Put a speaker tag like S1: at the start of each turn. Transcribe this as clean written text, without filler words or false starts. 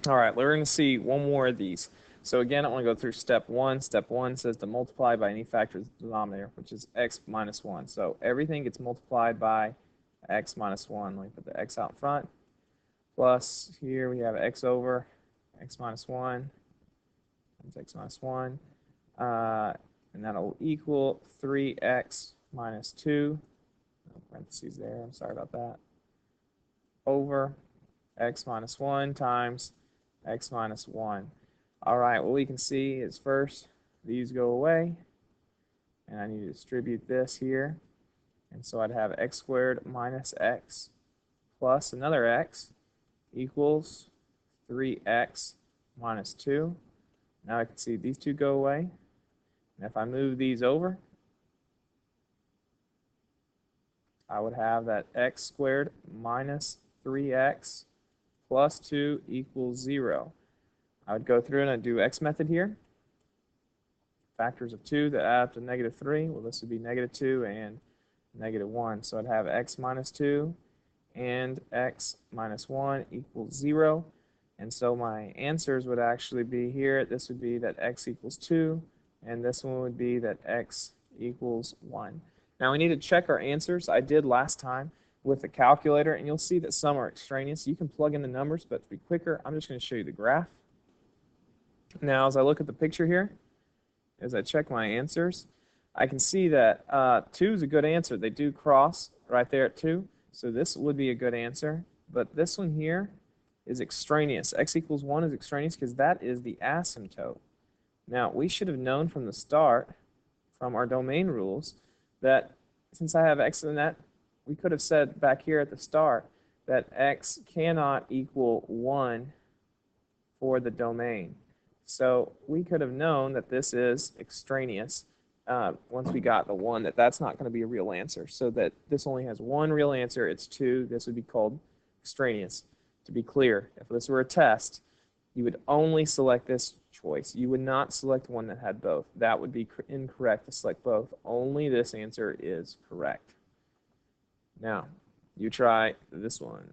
S1: All right, we're going to see one more of these. So again, I want to go through step one. Step one says to multiply by any factor of the denominator, which is x minus 1. So everything gets multiplied by x minus 1. Let me put the x out in front. Plus, here we have x over x minus 1. That's x minus 1. And that'll equal 3x minus 2. No parentheses there. I'm sorry about that. Over x minus 1 times x minus 1. All right, what we can see is first, these go away, and I need to distribute this here. And so I'd have x squared minus x plus another x equals 3x minus 2. Now I can see these two go away. And if I move these over, I would have that x squared minus 3x plus 2 equals 0. I would go through and I'd do x method here. Factors of 2 that add up to negative 3. Well, this would be negative 2 and negative 1. So I'd have x minus 2 and x minus 1 equals 0. And so my answers would actually be here. This would be that x equals 2, and this one would be that x equals 1. Now we need to check our answers. I did last time with the calculator, and you'll see that some are extraneous. You can plug in the numbers, but to be quicker, I'm just going to show you the graph. Now, as I look at the picture here, as I check my answers, I can see that 2 is a good answer. They do cross right there at 2, so this would be a good answer. But this one here is extraneous. X equals 1 is extraneous because that is the asymptote. Now, we should have known from the start, from our domain rules, that since I have x in that, we could have said back here at the start that x cannot equal 1 for the domain. So we could have known that this is extraneous once we got the 1, that that's not going to be a real answer. So that this only has one real answer, it's 2. This would be called extraneous. To be clear, if this were a test, you would only select this choice. You would not select one that had both. That would be incorrect to select both. Only this answer is correct. Now, you try this one.